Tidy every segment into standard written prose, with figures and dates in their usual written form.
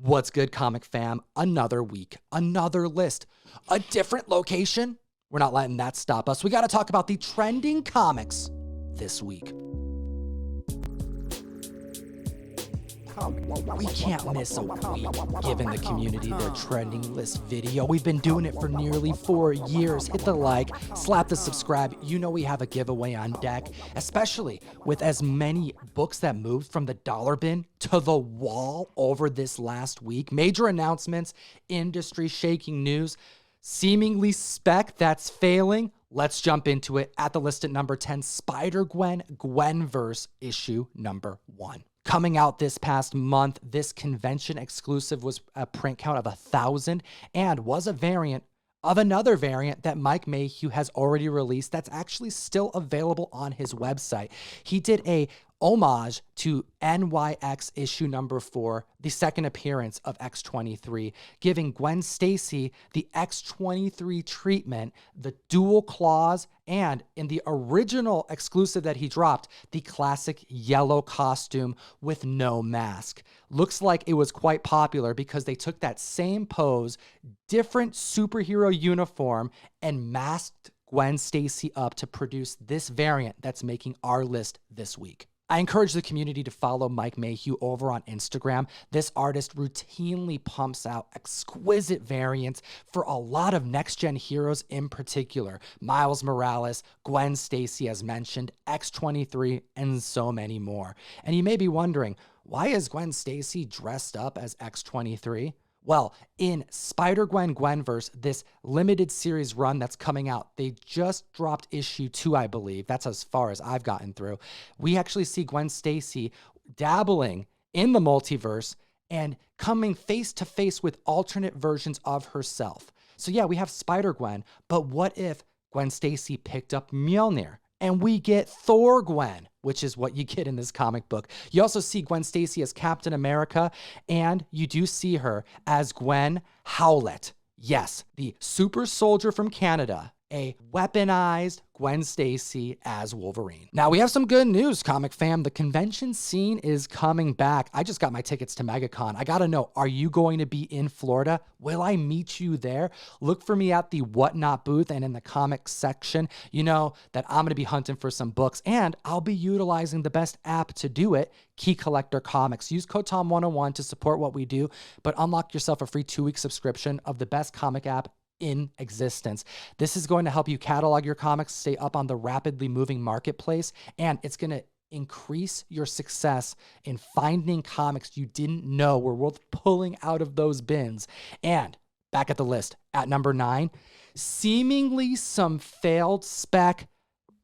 What's good, comic fam? Another week, another list, a different location. We're not letting that stop us. We got to talk about the trending comics this week. We can't miss a week giving the community their trending list video. We've been doing it for nearly 4 years. Hit the like, slap the subscribe. You know we have a giveaway on deck, especially with as many books that moved from the dollar bin to the wall over this last week. Major announcements, industry shaking news, seemingly spec that's failing. Let's jump into it. At the list at number 10, Spider-Gwen Gwenverse issue number 1. Coming out this past month, this convention exclusive was a print count of 1,000 and was a variant of another variant that Mike Mayhew has already released that's actually still available on his website. He did a homage to NYX issue number 4, the second appearance of X-23, giving Gwen Stacy the X-23 treatment, the dual claws, and in the original exclusive that he dropped, the classic yellow costume with no mask. Looks like it was quite popular because they took that same pose, different superhero uniform, and masked Gwen Stacy up to produce this variant that's making our list this week. I encourage the community to follow Mike Mayhew over on Instagram. This artist routinely pumps out exquisite variants for a lot of next-gen heroes in particular. Miles Morales, Gwen Stacy as mentioned, X-23, and so many more. And you may be wondering, why is Gwen Stacy dressed up as X-23? Well, in Spider-Gwen Gwenverse, this limited series run that's coming out, they just dropped issue 2, I believe. That's as far as I've gotten through. We actually see Gwen Stacy dabbling in the multiverse and coming face to face with alternate versions of herself. So yeah, we have Spider-Gwen, but what if Gwen Stacy picked up Mjolnir? And we get Thor-Gwen, which is what you get in this comic book. You also see Gwen Stacy as Captain America, and you do see her as Gwen Howlett. Yes, the super soldier from Canada, a weaponized Gwen Stacy as Wolverine. Now, we have some good news, comic fam. The convention scene is coming back. I just got my tickets to MegaCon. I gotta know, are you going to be in Florida? Will I meet you there? Look for me at the Whatnot booth and in the comics section. You know that I'm gonna be hunting for some books, and I'll be utilizing the best app to do it, Key Collector Comics. Use code TOM101 to support what we do, but unlock yourself a free 2-week subscription of the best comic app in existence. This is going to help you catalog your comics, stay up on the rapidly moving marketplace, and it's going to increase your success in finding comics you didn't know were worth pulling out of those bins. And back at the list, at number 9, seemingly some failed spec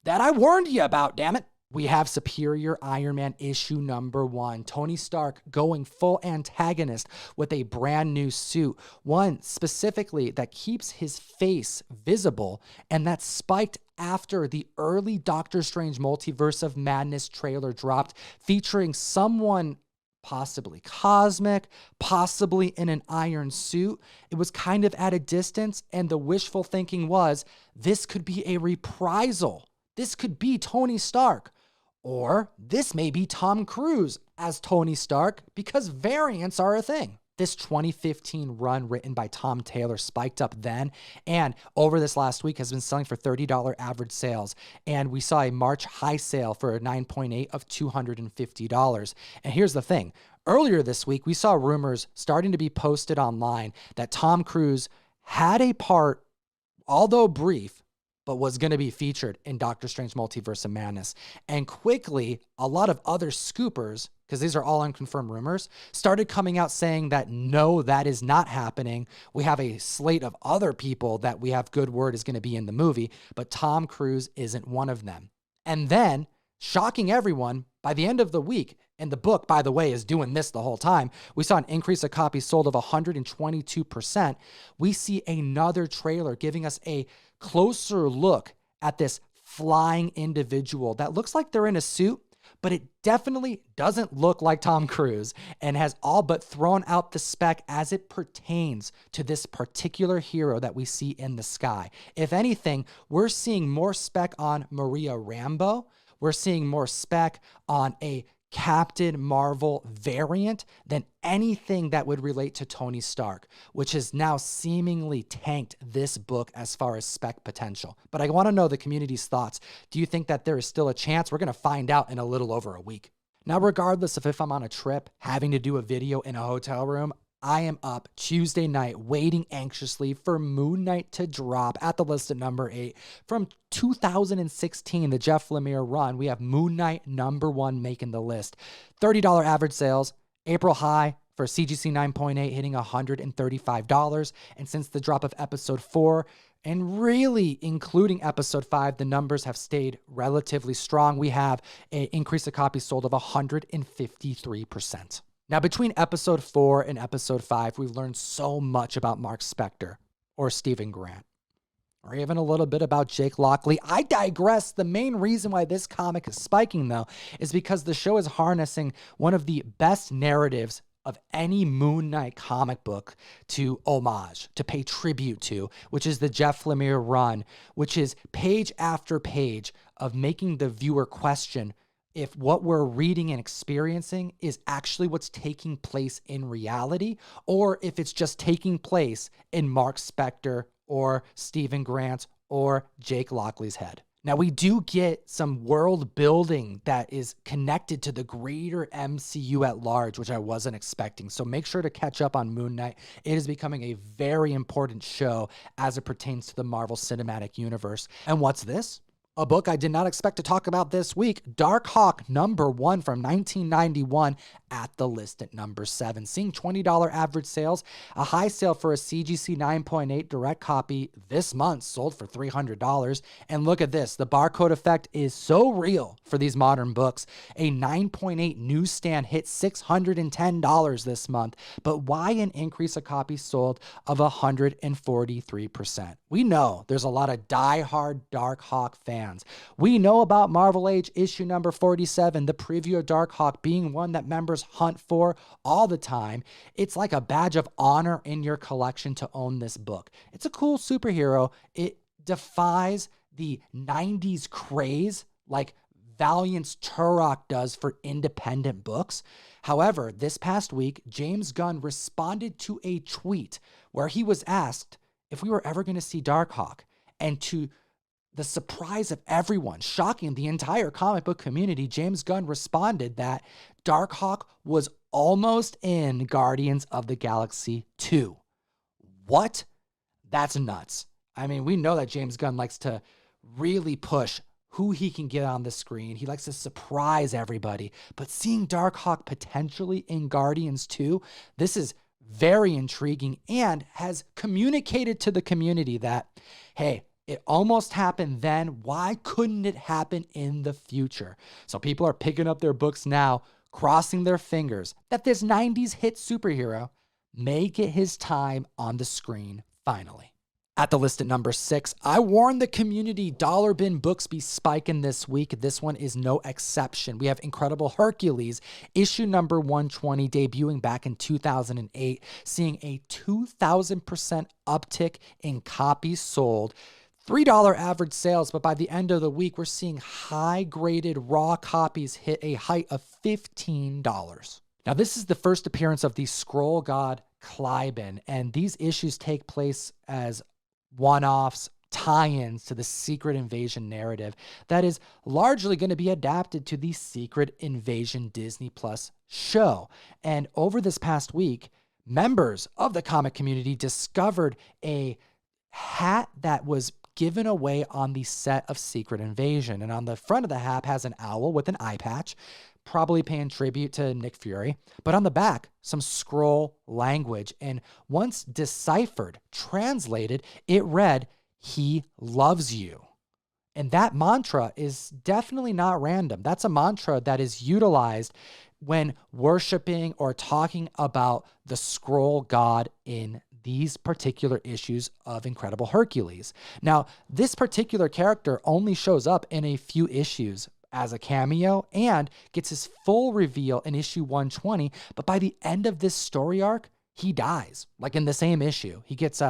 that I warned you about, damn it. We have Superior Iron Man issue number 1. Tony Stark going full antagonist with a brand new suit. One specifically that keeps his face visible, and that's spiked after the early Doctor Strange Multiverse of Madness trailer dropped, featuring someone possibly cosmic, possibly in an iron suit. It was kind of at a distance, and the wishful thinking was, this could be a reprisal. This could be Tony Stark. Or this may be Tom Cruise as Tony Stark, because variants are a thing. This 2015 run written by Tom Taylor spiked up then, and over this last week has been selling for $30 average sales. And we saw a March high sale for a 9.8 of $250. And here's the thing. Earlier this week, we saw rumors starting to be posted online that Tom Cruise had a part, although brief, but was going to be featured in Doctor Strange Multiverse of Madness. And quickly, a lot of other scoopers, because these are all unconfirmed rumors, started coming out saying that no, that is not happening. We have a slate of other people that we have good word is going to be in the movie, but Tom Cruise isn't one of them. And then, shocking everyone, by the end of the week, and the book, by the way, is doing this the whole time, we saw an increase of copies sold of 122%. We see another trailer giving us a closer look at this flying individual that looks like they're in a suit, but it definitely doesn't look like Tom Cruise and has all but thrown out the spec as it pertains to this particular hero that we see in the sky. If anything, we're seeing more spec on Maria Rambeau. We're seeing more spec on a Captain Marvel variant than anything that would relate to Tony Stark, which has now seemingly tanked this book as far as spec potential. But I want to know the community's thoughts. Do you think that there is still a chance? We're going to find out in a little over a week. Now, regardless of if I'm on a trip, having to do a video in a hotel room, I am up Tuesday night waiting anxiously for Moon Knight to drop at the list at number 8. From 2016, the Jeff Lemire run, we have Moon Knight number 1 making the list. $30 average sales, April high for CGC 9.8 hitting $135. And since the drop of episode 4, and really including episode 5, the numbers have stayed relatively strong. We have an increase of copies sold of 153%. Now, between episode 4 and episode 5, we've learned so much about Mark Spector or Stephen Grant, or even a little bit about Jake Lockley. I digress. The main reason why this comic is spiking, though, is because the show is harnessing one of the best narratives of any Moon Knight comic book to homage, to pay tribute to, which is the Jeff Lemire run, which is page after page of making the viewer question if what we're reading and experiencing is actually what's taking place in reality, or if it's just taking place in Mark Spector or Stephen Grant or Jake Lockley's head. Now, we do get some world building that is connected to the greater MCU at large, which I wasn't expecting. So make sure to catch up on Moon Knight. It is becoming a very important show as it pertains to the Marvel Cinematic Universe. And what's this? A book I did not expect to talk about this week, Darkhawk number 1 from 1991 at the list at number 7. Seeing $20 average sales, a high sale for a CGC 9.8 direct copy this month sold for $300. And look at this, the barcode effect is so real for these modern books. A 9.8 newsstand hit $610 this month, but why an increase of copies sold of 143%? We know there's a lot of die-hard Darkhawk fans. We know about Marvel Age issue number 47, the preview of Darkhawk being one that members hunt for all the time. It's like a badge of honor in your collection to own this book. It's a cool superhero. It defies the 90s craze like Valiant's Turok does for independent books. However, this past week, James Gunn responded to a tweet where he was asked if we were ever going to see Darkhawk, and to the surprise of everyone, shocking the entire comic book community, James Gunn responded that Darkhawk was almost in Guardians of the Galaxy 2. What? That's nuts. I mean, we know that James Gunn likes to really push who he can get on the screen. He likes to surprise everybody. But seeing Darkhawk potentially in Guardians 2, this is very intriguing and has communicated to the community that, hey, it almost happened then. Why couldn't it happen in the future? So people are picking up their books now, crossing their fingers that this 90s hit superhero may get his time on the screen finally. At the list at number 6, I warned the community dollar bin books be spiking this week. This one is no exception. We have Incredible Hercules, issue number 120, debuting back in 2008, seeing a 2,000% uptick in copies sold. $3 average sales, but by the end of the week, we're seeing high-graded raw copies hit a height of $15. Now, this is the first appearance of the Skrull god Clyburn, and these issues take place as one-offs, tie-ins to the Secret Invasion narrative that is largely going to be adapted to the Secret Invasion Disney Plus show. And over this past week, members of the comic community discovered a hat that was given away on the set of Secret Invasion. And on the front of the hat has an owl with an eye patch, probably paying tribute to Nick Fury. But on the back, some Skrull language. And once deciphered, translated, it read, "He loves you." And that mantra is definitely not random. That's a mantra that is utilized when worshiping or talking about the Skrull god in these particular issues of Incredible Hercules. Now, this particular character only shows up in a few issues as a cameo and gets his full reveal in issue 120, but by the end of this story arc, he dies, like in the same issue. He gets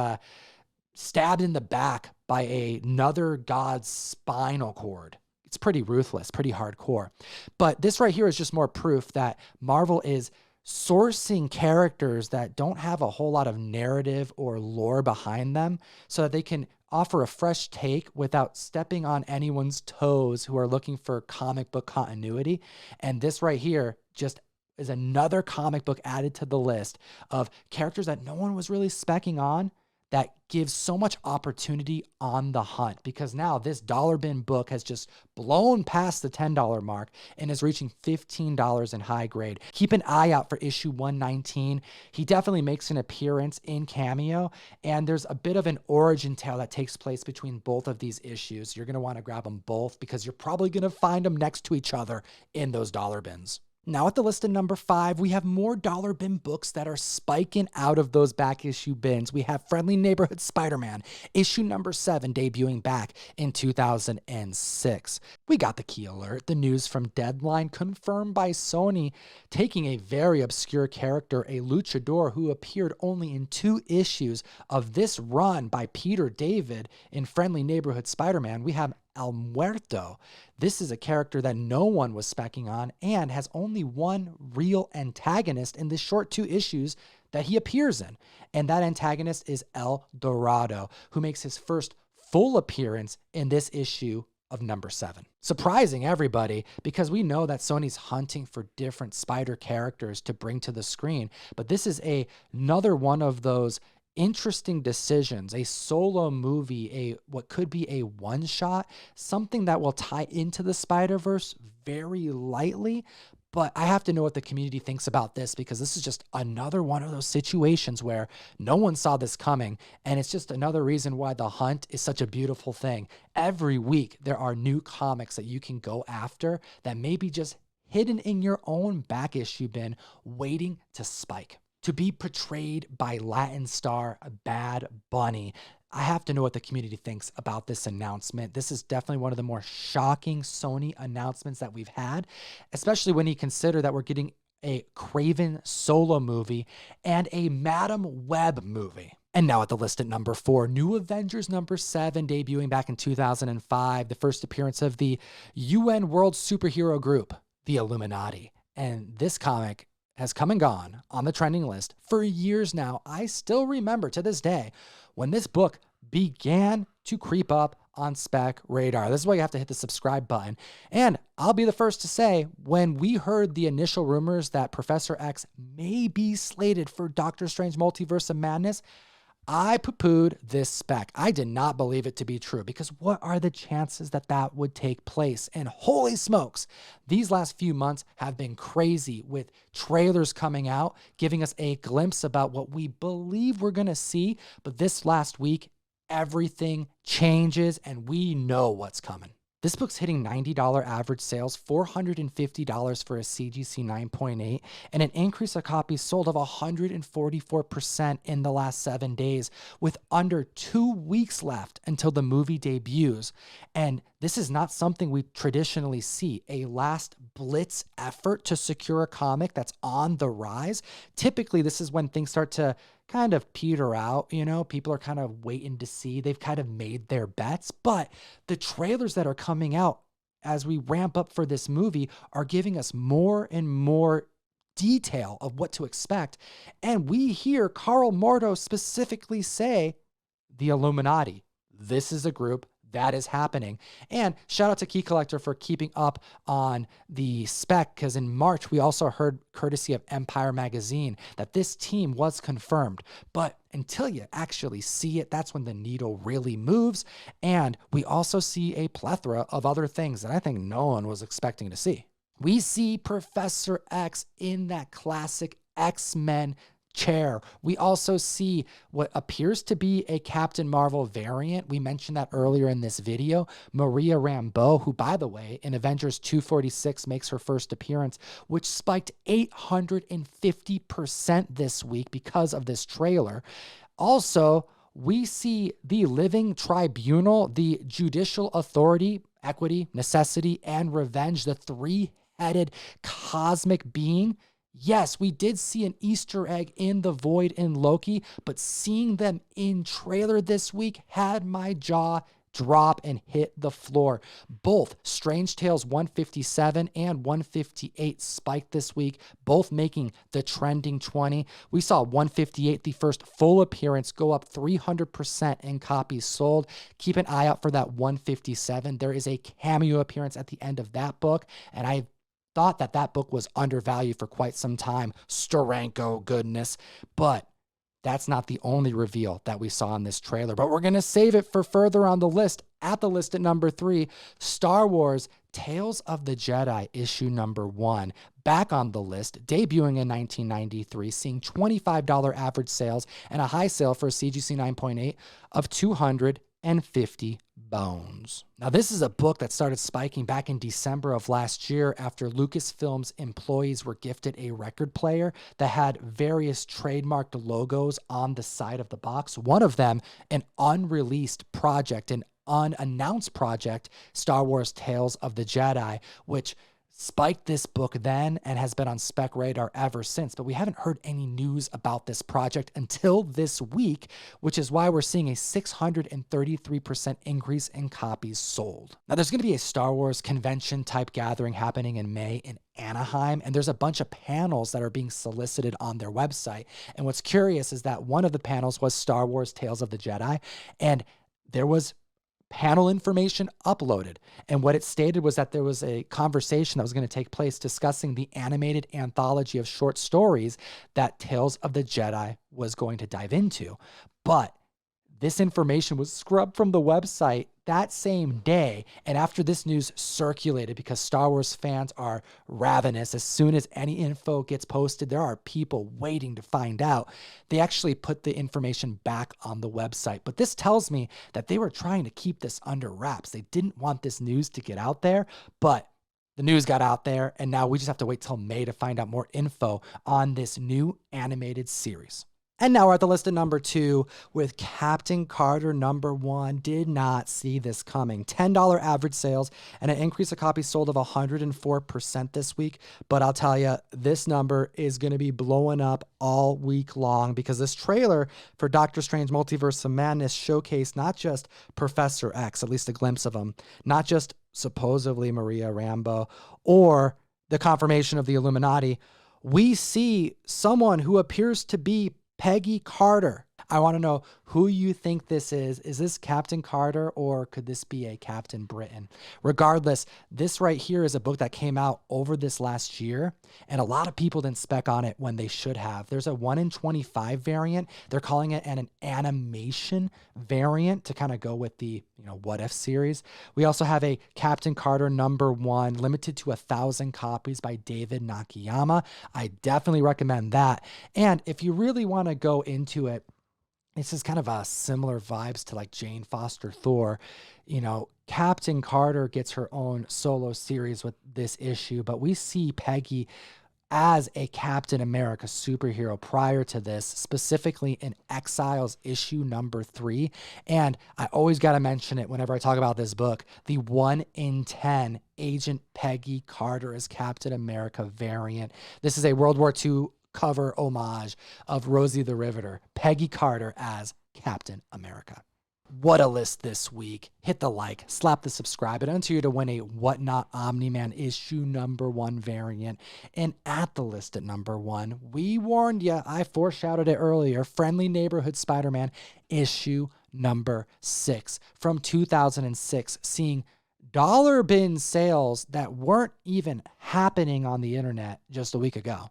stabbed in the back by another god's spinal cord. it's pretty ruthless, pretty hardcore. But this right here is just more proof that Marvel is sourcing characters that don't have a whole lot of narrative or lore behind them so that they can offer a fresh take without stepping on anyone's toes who are looking for comic book continuity. And this right here just is another comic book added to the list of characters that no one was really specking on that gives so much opportunity on the hunt, because now this dollar bin book has just blown past the $10 mark and is reaching $15 in high grade. Keep an eye out for issue 119. He definitely makes an appearance in Cameo, and there's a bit of an origin tale that takes place between both of these issues. You're going to want to grab them both because you're probably going to find them next to each other in those dollar bins. Now at the list at number 5, we have more dollar bin books that are spiking out of those back issue bins. We have Friendly Neighborhood Spider-Man, issue number 7, debuting back in 2006. We got the key alert, the news from Deadline confirmed by Sony, taking a very obscure character, a luchador who appeared only in 2 issues of this run by Peter David in Friendly Neighborhood Spider-Man. We have El Muerto. This is a character that no one was specking on and has only one real antagonist in the short 2 issues that he appears in. And that antagonist is El Dorado, who makes his first full appearance in this issue of number 7. Surprising everybody, because we know that Sony's hunting for different Spider characters to bring to the screen, but this is another one of those interesting decisions, a solo movie, what could be a one-shot, something that will tie into the Spider-Verse very lightly. But I have to know what the community thinks about this, because this is just another one of those situations where no one saw this coming, and it's just another reason why the hunt is such a beautiful thing. Every week there are new comics that you can go after that may be just hidden in your own back issue bin waiting to spike. To be portrayed by Latin star Bad Bunny. I have to know what the community thinks about this announcement. This is definitely one of the more shocking Sony announcements that we've had, especially when you consider that we're getting a Kraven solo movie and a Madam Web movie. And now at the list at number 4, New Avengers number 7, debuting back in 2005, the first appearance of the UN World Superhero Group, the Illuminati. And this comic has come and gone on the trending list for years now. I still remember to this day when this book began to creep up on spec radar. This is why you have to hit the subscribe button. And I'll be the first to say, when we heard the initial rumors that Professor X may be slated for Doctor Strange Multiverse of Madness, I poo-pooed this spec. I did not believe it to be true, because what are the chances that that would take place? And holy smokes, these last few months have been crazy, with trailers coming out, giving us a glimpse about what we believe we're going to see. But this last week, everything changes and we know what's coming. This book's hitting $90 average sales, $450 for a CGC 9.8, and an increase of copies sold of 144% in the last 7 days, with under 2 weeks left until the movie debuts. And this is not something we traditionally see, a last blitz effort to secure a comic that's on the rise. Typically, this is when things start to kind of peter out, people are kind of waiting to see. They've kind of made their bets, but the trailers that are coming out as we ramp up for this movie are giving us more and more detail of what to expect. And we hear Carl Mordo specifically say, the Illuminati. This is a group that is happening. And shout out to Key Collector for keeping up on the spec, because in March we also heard, courtesy of Empire Magazine, that this team was confirmed. But until you actually see it, that's when the needle really moves. And we also see a plethora of other things that I think no one was expecting to see. We see Professor X in that classic X-Men chair. We also see what appears to be a Captain Marvel variant. We mentioned that earlier in this video. Maria Rambeau, who, by the way, in Avengers 246 makes her first appearance, which spiked 850% this week because of this trailer. Also, we see the Living Tribunal, the judicial authority, equity, necessity, and revenge, the three-headed cosmic being. Yes, we did see an Easter egg in the Void in Loki, but seeing them in trailer this week had my jaw drop and hit the floor. Both Strange Tales 157 and 158 spiked this week, both making the trending 20. We saw 158, the first full appearance, go up 300% in copies sold. Keep an eye out for that 157. There is a cameo appearance at the end of that book, and I thought that that book was undervalued for quite some time. Steranko goodness. But that's not the only reveal that we saw in this trailer, but we're going to save it for further on the list. At the list at number 3, Star Wars Tales of the Jedi issue number 1. Back on the list, debuting in 1993, seeing $25 average sales and a high sale for a CGC 9.8 of 250 bones. Now, this is a book that started spiking back in December of last year after Lucasfilm's employees were gifted a record player that had various trademarked logos on the side of the box. One of them, an unreleased project, an unannounced project, Star Wars Tales of the Jedi, which spiked this book then and has been on spec radar ever since, but we haven't heard any news about this project until this week, which is why we're seeing a 633% increase in copies sold. Now, there's going to be a Star Wars convention type gathering happening in May in Anaheim, and there's a bunch of panels that are being solicited on their website. And what's curious is that one of the panels was Star Wars Tales of the Jedi, and there was panel information uploaded. And what it stated was that there was a conversation that was going to take place discussing the animated anthology of short stories that Tales of the Jedi was going to dive into. But this information was scrubbed from the website that same day. And after this news circulated, because Star Wars fans are ravenous, as soon as any info gets posted, there are people waiting to find out. They actually put the information back on the website. But this tells me that they were trying to keep this under wraps. They didn't want this news to get out there, but the news got out there, and now we just have to wait till May to find out more info on this new animated series. And now we're at the list at number 2 with Captain Carter number 1. Did not see this coming. $10 average sales and an increase of copies sold of 104% this week. But I'll tell you, this number is going to be blowing up all week long because this trailer for Doctor Strange Multiverse of Madness showcased not just Professor X, at least a glimpse of him, not just supposedly Maria Rambeau or the confirmation of the Illuminati. We see someone who appears to be Peggy Carter. I want to know who you think this is. Is this Captain Carter or could this be a Captain Britain? Regardless, this right here is a book that came out over this last year, and a lot of people didn't spec on it when they should have. There's a 1 in 25 variant. They're calling it an animation variant to kind of go with the What If series. We also have a Captain Carter number 1, limited to 1,000 copies by David Nakayama. I definitely recommend that. And if you really want to go into it, this is kind of a similar vibes to like Jane Foster Thor. Captain Carter gets her own solo series with this issue, but we see Peggy as a Captain America superhero prior to this, specifically in Exiles issue number 3. And I always got to mention it whenever I talk about this book, the 1 in 10 Agent Peggy Carter as Captain America variant. This is a World War II cover homage of Rosie the Riveter, Peggy Carter as Captain America. What a list this week. Hit the like, slap the subscribe, and enter you to win a Whatnot Omni-Man issue number 1 variant. And at the list at number 1, we warned you, I foreshadowed it earlier, Friendly Neighborhood Spider-Man issue number 6 from 2006, seeing dollar bin sales that weren't even happening on the internet just a week ago,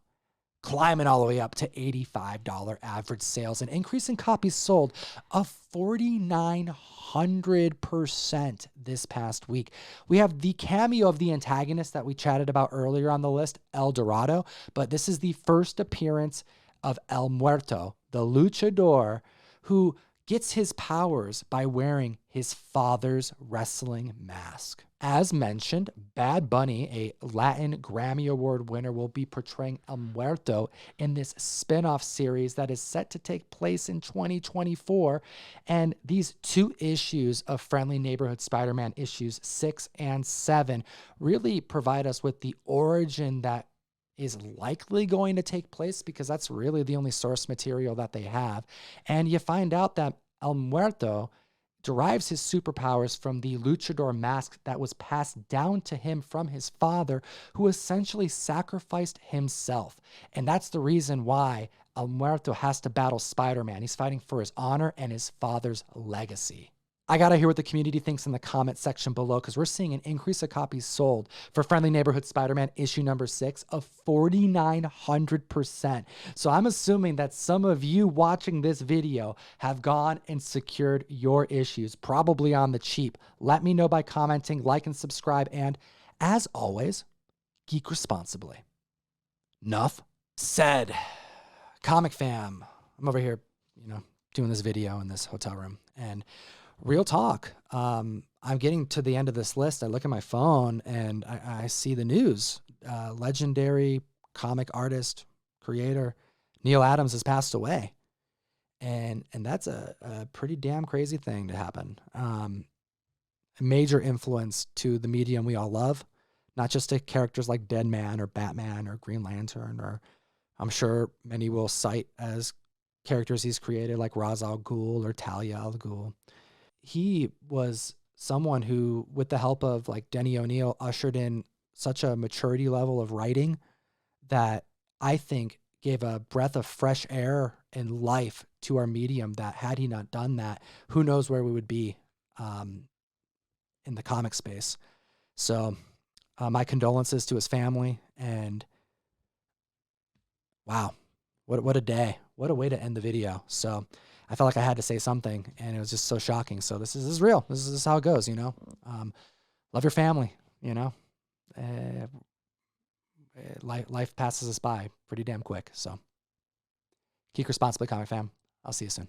climbing all the way up to $85 average sales, an increase in copies sold of 4,900% this past week. We have the cameo of the antagonist that we chatted about earlier on the list, El Dorado, but this is the first appearance of El Muerto, the luchador, who gets his powers by wearing his father's wrestling mask. As mentioned, Bad Bunny, a Latin Grammy Award winner, will be portraying El Muerto in this spin-off series that is set to take place in 2024. And these 2 issues of Friendly Neighborhood Spider-Man issues 6 and 7 really provide us with the origin that is likely going to take place, because that's really the only source material that they have. And you find out that El Muerto derives his superpowers from the luchador mask that was passed down to him from his father, who essentially sacrificed himself. And that's the reason why El Muerto has to battle Spider-Man. He's fighting for his honor and his father's legacy. I gotta hear what the community thinks in the comment section below, because we're seeing an increase of copies sold for Friendly Neighborhood Spider-Man issue number 6 of 4,900%. So I'm assuming that some of you watching this video have gone and secured your issues, probably on the cheap. Let me know by commenting, like, and subscribe. And as always, geek responsibly. Enough said. Comic fam, I'm over here, doing this video in this hotel room, and real talk. I'm getting to the end of this list. I look at my phone and I see the news. Legendary comic artist, creator, Neil Adams has passed away. And that's a pretty damn crazy thing to happen. A major influence to the medium we all love, not just to characters like Dead Man or Batman or Green Lantern, or I'm sure many will cite as characters he's created like Ra's al Ghul or Talia al Ghul. He was someone who, with the help of like Denny O'Neil, ushered in such a maturity level of writing that I think gave a breath of fresh air and life to our medium that, had he not done that, who knows where we would be in the comic space. So my condolences to his family, and wow, what a day. What a way to end the video. So I felt like I had to say something, and it was just so shocking. So this is real. This is how it goes, Love your family, life passes us by pretty damn quick. So geek responsibly, comic fam. I'll see you soon.